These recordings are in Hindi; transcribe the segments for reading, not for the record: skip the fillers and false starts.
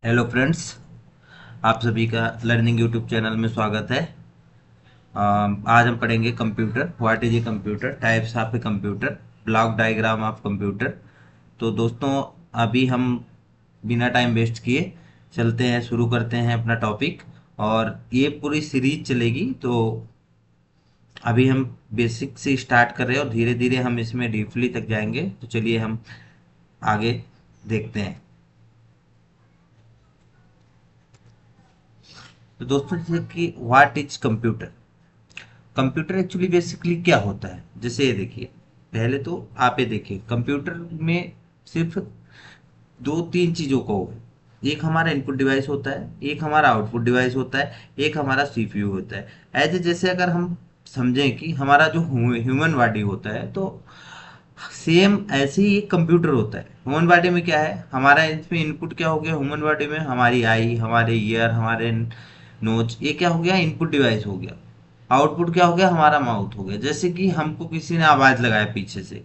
हेलो फ्रेंड्स, आप सभी का लर्निंग यूट्यूब चैनल में स्वागत है। आज हम पढ़ेंगे computer. What is a computer, types of a computer, block diagram of computer. तो दोस्तों, अभी हम बिना टाइम वेस्ट किए चलते हैं, शुरू करते हैं अपना टॉपिक। और ये पूरी सीरीज चलेगी, तो अभी हम बेसिक से स्टार्ट कर रहे हैं और धीरे धीरे हम इसमें डीपली तक जाएंगे। तो चलिए हम आगे देखते हैं। तो दोस्तों, जैसे कि what is computer. Computer actually basically क्या होता है, जैसे ये देखिए। पहले तो आप ये देखिए, कंप्यूटर में सिर्फ दो तीन चीजों को, एक हमारा इनपुट डिवाइस होता है, एक हमारा आउटपुट डिवाइस होता है, एक हमारा सीपीयू होता है। ऐसे जैसे अगर हम समझें कि हमारा जो ह्यूमन बॉडी होता है, तो सेम ऐसे ही एक कंप्यूटर होता है। ह्यूमन बॉडी में क्या है, हमारा इसमें इनपुट क्या हो गया, ह्यूमन बॉडी में हमारी आई, हमारे ईयर, हमारे नोज, ये क्या हो गया, इनपुट डिवाइस हो गया। आउटपुट क्या हो गया, हमारा माउथ हो गया। जैसे कि हमको किसी ने आवाज लगाया पीछे से,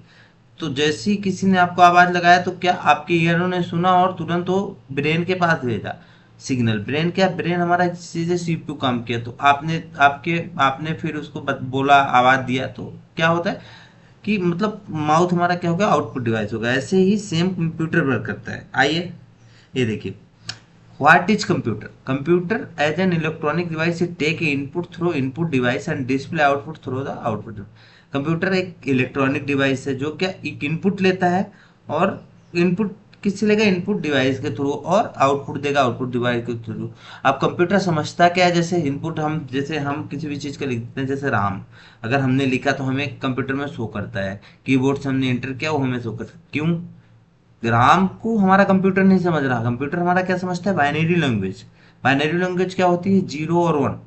तो जैसे ही किसी ने आपको आवाज लगाया, तो क्या आपके ईयरों ने सुना और तुरंत वो ब्रेन के पास भेजा सिग्नल। ब्रेन क्या, ब्रेन हमारा सीधे सीपीयू काम किया, तो आपने फिर उसको बोला, आवाज दिया, तो क्या होता है कि मतलब माउथ हमारा क्या होगा, आउटपुट डिवाइस होगा। ऐसे ही सेम कंप्यूटर वर्क करता है। आइए ये देखिए, what is computer. Computer as an electronic device, it take input through input device and display output through the output. Computer एक इलेक्ट्रॉनिक डिवाइस है जो क्या एक इनपुट लेता है, और इनपुट किससे लेगा, इनपुट डिवाइस के थ्रू, और आउटपुट देगा आउटपुट डिवाइस के थ्रू। अब कंप्यूटर समझता क्या है, जैसे इनपुट हम, जैसे हम किसी भी चीज़ का लिखते हैं, जैसे राम अगर हमने लिखा तो हमें कंप्यूटर में शो करता है। कीबोर्ड से हमने एंटर किया, वो हमें शो करता है। क्यों, राम को हमारा कंप्यूटर नहीं समझ रहा। कंप्यूटर हमारा क्या समझता है, बाइनरी लैंग्वेज। बाइनरी लैंग्वेज क्या होती है, जीरो और वन।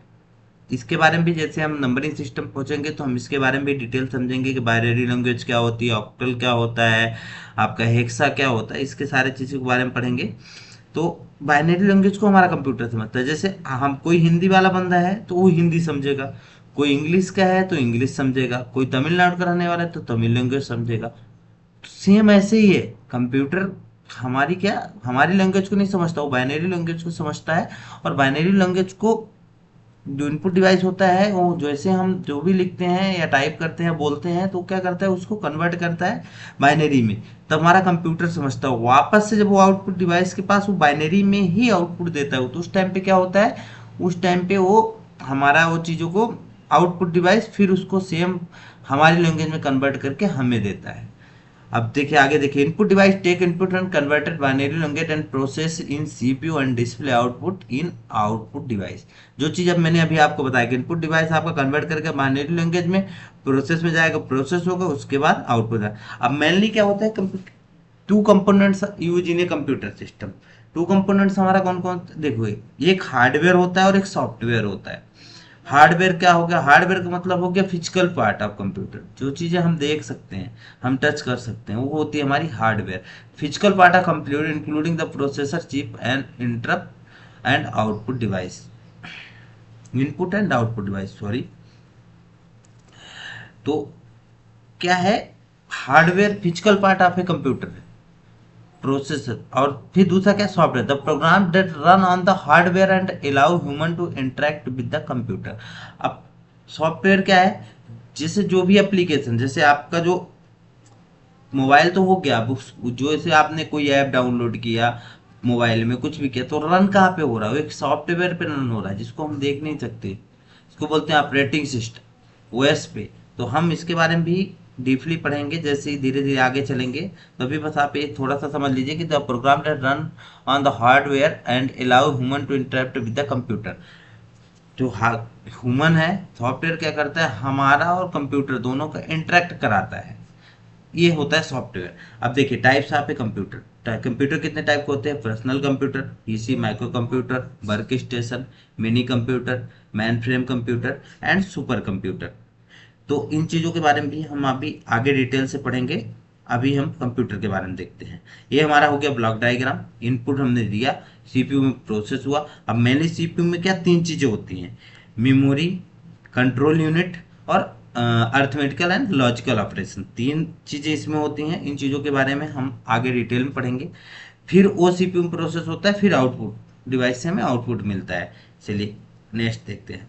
इसके बारे में भी, जैसे हम नंबरिंग सिस्टम पहुंचेंगे तो हम इसके बारे में भी डिटेल समझेंगे कि बाइनरी लैंग्वेज क्या होती है, ऑक्टल क्या होता है, आपका हेक्सा क्या होता है, इसके सारे चीज़ों के बारे में पढ़ेंगे। तो बाइनरी लैंग्वेज को हमारा कंप्यूटर समझता है। जैसे हम, कोई हिंदी वाला बंदा है तो वो हिंदी समझेगा, कोई इंग्लिश का है तो इंग्लिश समझेगा, कोई तमिलनाडु का रहने वाला है तो तमिल लैंग्वेज समझेगा। सेम ऐसे ही है कंप्यूटर। हमारी क्या, हमारी लैंग्वेज को नहीं समझता, वो बाइनरी लैंग्वेज को समझता है। और बाइनरी लैंग्वेज को, जो इनपुट डिवाइस होता है, वो जैसे हम जो भी लिखते हैं या टाइप करते हैं, बोलते हैं, तो क्या करता है, उसको कन्वर्ट करता है बाइनरी में। तब हमारा कंप्यूटर समझता है। वापस से जब वो आउटपुट डिवाइस के पास वो बाइनरी में ही आउटपुट देता है, तो उस टाइम पे क्या होता है, उस टाइम पे वो हमारा वो चीज़ों को, आउटपुट डिवाइस फिर उसको सेम हमारी लैंग्वेज में कन्वर्ट करके हमें देता है। अब देखिए, आगे देखिए, input device take input and converted binary language and process in CPU and display output in output device. जो चीज अब मैंने अभी आपको बताया कि इनपुट डिवाइस आपका कन्वर्ट करके बाइनरी लैंग्वेज में प्रोसेस में जाएगा, प्रोसेस होगा, उसके बाद आउटपुट आएगा। अब मेनली क्या होता है, two components use in a computer system. Two components हमारा कौन कौन, देखो, एक हार्डवेयर होता है और एक सॉफ्टवेयर होता है। हार्डवेयर क्या हो गया, हार्डवेयर का मतलब हो गया फिजिकल पार्ट ऑफ कंप्यूटर, जो चीजें हम देख सकते हैं, हम टच कर सकते हैं, वो होती है हमारी hardware. Physical part of computer including the processor, chip and interrupt and output device, input and output device, sorry. तो क्या है, hardware physical part of a computer है, प्रोसेसर। और फिर दूसरा क्या, software, the program that run on the hardware and allow human to interact with the computer. अब सॉफ्टवेयर क्या है, जैसे जो भी एप्लीकेशन, जैसे आपका जो मोबाइल तो हो गया, अब जो जैसे आपने कोई ऐप डाउनलोड किया, मोबाइल में कुछ भी किया, तो रन कहाँ पे हो रहा है, वो एक सॉफ्टवेयर पे रन हो रहा है, जिसको हम देख नहीं सकते। इसको बोलते हैं ऑपरेटिंग सिस्टम, ओएस पे। तो हम इसके बारे में भी डीपली पढ़ेंगे जैसे ही धीरे धीरे आगे चलेंगे। तो अभी बस आप ये थोड़ा सा समझ लीजिए कि the program that run on the hardware and allow human to interact with the computer. जो ह्यूमन है, सॉफ्टवेयर क्या करता है, हमारा और कंप्यूटर दोनों का इंटरेक्ट कराता है, ये होता है सॉफ्टवेयर। अब देखिए, types of a computer. Computer कितने टाइप के होते हैं, personal computer, PC, micro computer, work station, mini computer, main frame computer and super computer. तो इन चीज़ों के बारे में भी हम अभी आगे डिटेल से पढ़ेंगे। अभी हम कंप्यूटर के बारे में देखते हैं। ये हमारा हो गया ब्लॉक डायग्राम। इनपुट हमने दिया, सीपीयू में प्रोसेस हुआ। अब मेनली सीपीयू में क्या, तीन चीज़ें होती हैं, मेमोरी, कंट्रोल यूनिट और अर्थमेटिकल एंड लॉजिकल ऑपरेशन। तीन चीज़ें इसमें होती हैं। इन चीज़ों के बारे में हम आगे डिटेल में पढ़ेंगे। फिर वो सीपीयू में प्रोसेस होता है, फिर आउटपुट डिवाइस से हमें आउटपुट मिलता है। चलिए नेक्स्ट देखते हैं।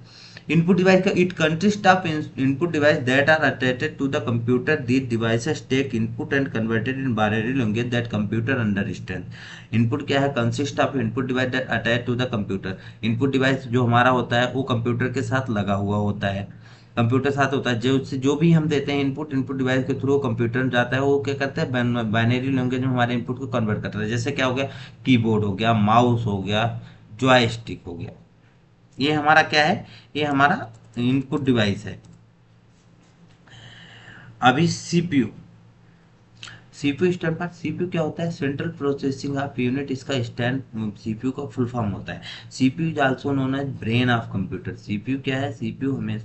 इनपुट डिवाइस का it consist of input device that are attached to the computer. These devices take input and converted in binary language that computer understand. Input क्या है? Consist of input device that attach to the computer. Input device जो हमारा होता है वो कंप्यूटर के साथ लगा हुआ होता है, कंप्यूटर साथ होता है। जो भी हम देते हैं इनपुट, इनपुट डिवाइस के थ्रू कंप्यूटर में जाता है, वो क्या करता है? बाइनरी लैंग्वेज में हमारे इनपुट को कन्वर्ट करता है। जैसे क्या हो गया? कीबोर्ड हो गया, माउस हो गया, जॉयस्टिक हो गया। ये हमारा क्या है? ये हमारा इनपुट डिवाइस है। अभी सीपीयू, सीपीयू स्टैंड पर, सीपीयू क्या होता है? Central processing of unit. इसका स्टैंड सीपीयू का फुल फॉर्म होता है। CPU is also known as brain of computer. CPU क्या है? सीपीयू हमें,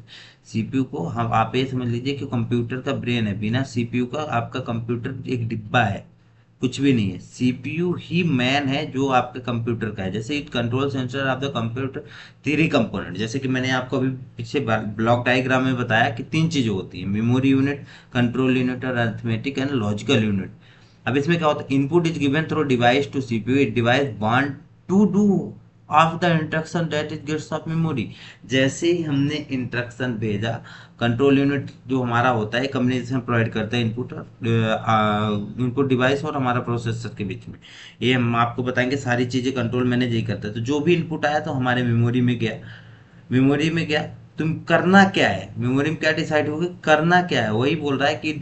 सीपीयू को हम आप ये समझ लीजिए कि कंप्यूटर का ब्रेन है। बिना सीपीयू का आपका कंप्यूटर एक डिब्बा है, कुछ भी नहीं है। सीपीयू ही मैन है जो आपके कंप्यूटर का है। जैसे it control sensor of the computer three component. जैसे कि मैंने आपको अभी पीछे ब्लॉक डायग्राम में बताया कि तीन चीजें होती हैं, मेमोरी यूनिट, कंट्रोल यूनिट और अरिथमेटिक एंड लॉजिकल यूनिट। अब इसमें क्या होता है? Input is given through device to CPU. It device want to do of the instruction that is gets of memory. जैसे ही हमने इंस्ट्रक्शन भेजा, कंट्रोल यूनिट जो हमारा होता है कम्युनिकेशन प्रोवाइड करता है इनपुट इनपुट डिवाइस और हमारा प्रोसेसर के बीच में। ये हम आपको बताएंगे, सारी चीजें कंट्रोल मैनेज ही करता है। तो जो भी इनपुट आया तो हमारे मेमोरी में गया, मेमोरी में गया। तुम करना क्या है? मेमोरी में क्या डिसाइड होगा? करना क्या है? वही बोल रहा है कि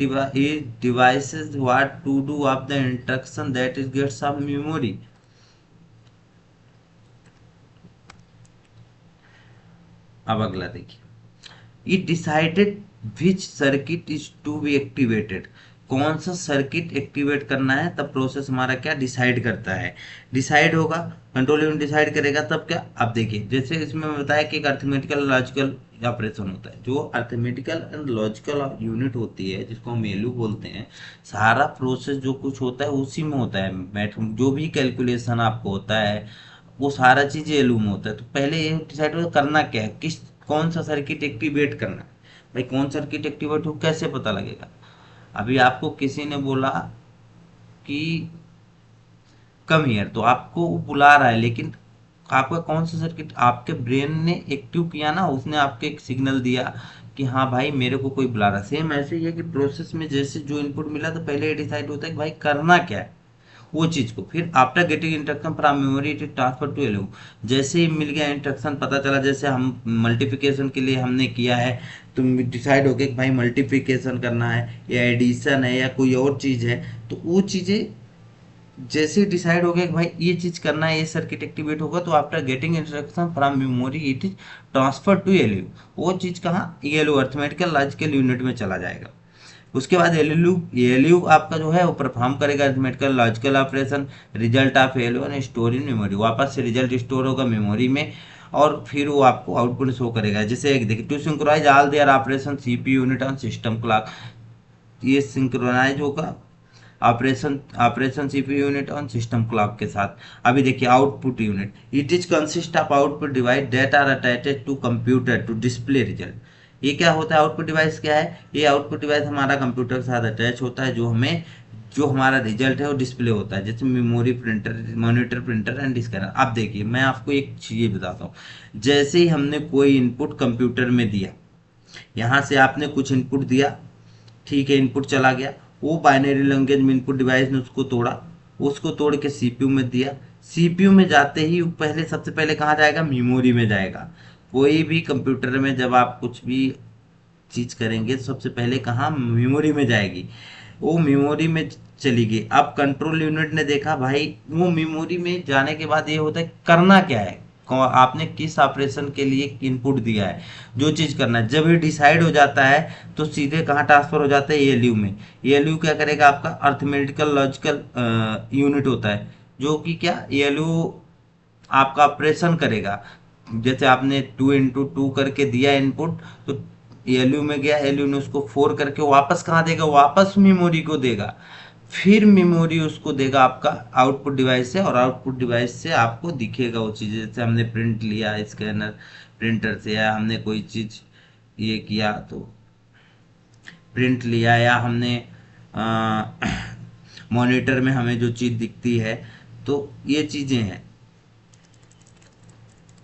devices what to do of the instruction that is gets of memory. अब अगला देखिए, it decided which circuit is to be activated. कौन सा सर्किट एक्टिवेट करना है तब प्रोसेस हमारा क्या डिसाइड करता है? डिसाइड होगा, कंट्रोल यूनिट डिसाइड करेगा तब क्या। अब देखिए, जैसे इसमें बताया कि एक अर्थमेटिकल लॉजिकल ऑपरेशन होता है। जो अर्थमेटिकल एंड लॉजिकल यूनिट होती है जिसको हम एलयू बोलते हैं, सारा प्रोसेस जो कुछ होता है उसी में होता है। जो भी कैलकुलेशन आपको होता है वो सारा चीज एलयू में होता है। तो पहले ये डिसाइड होगा करना क्या है, किस कौन सा सर्किट एक्टिवेट करना है। भाई कौन सर्किट एक्टिवेट हो कैसे पता लगेगा? अभी आपको किसी ने बोला कि कम हियर, तो आपको वो बुला रहा है, लेकिन आपका कौन सा सर्किट आपके ब्रेन ने एक्टिव किया ना, उसने आपको एक सिग्नल दिया कि हाँ भाई मेरे को कोई बुला रहा है। सेम ऐसे ही है कि प्रोसेस में जैसे जो इनपुट मिला तो पहले ये डिसाइड होता है कि भाई करना क्या है वो चीज को। फिर after getting instruction from memory it transfer to ALU. जैसे ही मिल गया इंस्ट्रक्शन, पता चला जैसे हम मल्टीप्लिकेशन के लिए हमने किया है, तो डिसाइड हो गया कि भाई मल्टीप्लिकेशन करना है या एडिशन है या कोई और चीज है, तो वो चीजें जैसे डिसाइड हो गया कि भाई ये चीज करना है, ये सर्किट एक्टिवेट होगा, तो after getting instruction from memory it is transfer to ALU. वो चीज कहाँ? एलयू अर्थमेटिकल लॉजिकल यूनिट में चला जाएगा। उसके बाद एलयू, एलयू आपका जो है वो परफॉर्म करेगा arithmetical logical operation. Result of ALU and store in memory. वापस से रिजल्ट स्टोर होगा मेमोरी में और फिर वो आपको आउटपुट शो करेगा। जैसे एक देखिए, to synchronize all their operation CPU unit on system clock. ये सिंक्रोनाइज होगा operation operation CPU unit on system clock के साथ। अभी देखिए output unit, it is consist of output device that are attached to computer to display result. ये क्या होता है? आउटपुट डिवाइस क्या है? ये आउटपुट डिवाइस हमारा कंप्यूटर के साथ अटैच होता है, जो हमारा रिजल्ट है वो डिस्प्ले होता है। जैसे memory, printer, monitor, printer and scanner. अब देखिए मैं आपको एक चीज बताता हूँ। जैसे ही हमने कोई इनपुट कंप्यूटर में दिया, यहाँ से आपने कुछ इनपुट दिया, ठीक है, इनपुट चला गया, वो बाइनरी लैंग्वेज में इनपुट डिवाइस ने उसको तोड़ा, उसको तोड़ के सीपीयू में दिया। सीपीयू में जाते ही पहले सबसे पहले कहाँ जाएगा? मेमोरी में जाएगा। कोई भी कंप्यूटर में जब आप कुछ भी चीज करेंगे तो सबसे पहले कहाँ? मेमोरी में जाएगी। वो मेमोरी में चली गई। अब कंट्रोल यूनिट ने देखा भाई वो मेमोरी में जाने के बाद ये होता है करना क्या है, आपने किस ऑपरेशन के लिए इनपुट दिया है, जो चीज करना है। जब ये डिसाइड हो जाता है तो सीधे कहाँ ट्रांसफर हो जाता है? एलयू में। एलयू क्या करेगा? आपका अर्थमेटिकल लॉजिकल यूनिट होता है, जो कि क्या एलयू आपका ऑपरेशन करेगा। जैसे आपने 2 × 2 करके दिया इनपुट, तो एलयू में गया, एलयू ने उसको 4 करके वापस कहाँ देगा? वापस मेमोरी को देगा। फिर मेमोरी उसको देगा आपका आउटपुट डिवाइस से, और आउटपुट डिवाइस से आपको दिखेगा वो चीज़। जैसे हमने प्रिंट लिया स्कैनर प्रिंटर से, या हमने कोई चीज़ ये किया तो प्रिंट लिया, या हमने मॉनिटर में हमें जो चीज़ दिखती है तो ये चीज़ें हैं।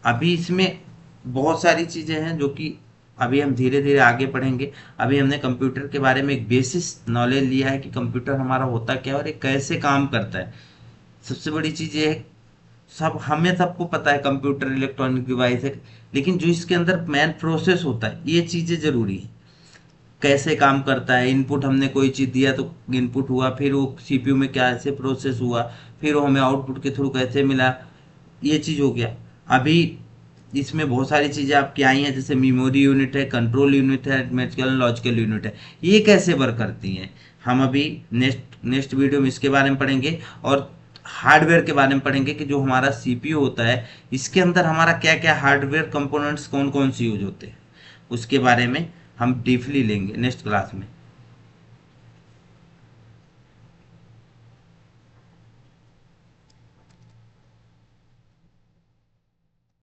अभी इसमें बहुत सारी चीज़ें हैं जो कि अभी हम धीरे धीरे आगे पढ़ेंगे। अभी हमने कंप्यूटर के बारे में एक बेसिस नॉलेज लिया है कि कंप्यूटर हमारा होता क्या है और ये कैसे काम करता है। सबसे बड़ी चीज़ ये है, सब हमें सबको पता है कंप्यूटर इलेक्ट्रॉनिक डिवाइस है, लेकिन जो इसके अंदर मेन प्रोसेस होता है ये चीज़ें ज़रूरी है। कैसे काम करता है, इनपुट हमने कोई चीज़ दिया तो इनपुट हुआ, फिर वो सीपीयू में कैसे प्रोसेस हुआ, फिर वो हमें आउटपुट के थ्रू कैसे मिला, ये चीज़ हो गया। अभी इसमें बहुत सारी चीज़ें आपकी आई हैं, जैसे मेमोरी यूनिट है, कंट्रोल यूनिट है, अरिथमेटिकल लॉजिकल यूनिट है। ये कैसे वर्क करती हैं हम अभी नेक्स्ट नेक्स्ट वीडियो में इसके बारे में पढ़ेंगे। और हार्डवेयर के बारे में पढ़ेंगे कि जो हमारा सीपीयू होता है इसके अंदर हमारा क्या क्या हार्डवेयर कंपोनेंट्स कौन कौन से यूज होते हैं, उसके बारे में हम डीपली लेंगे नेक्स्ट क्लास में।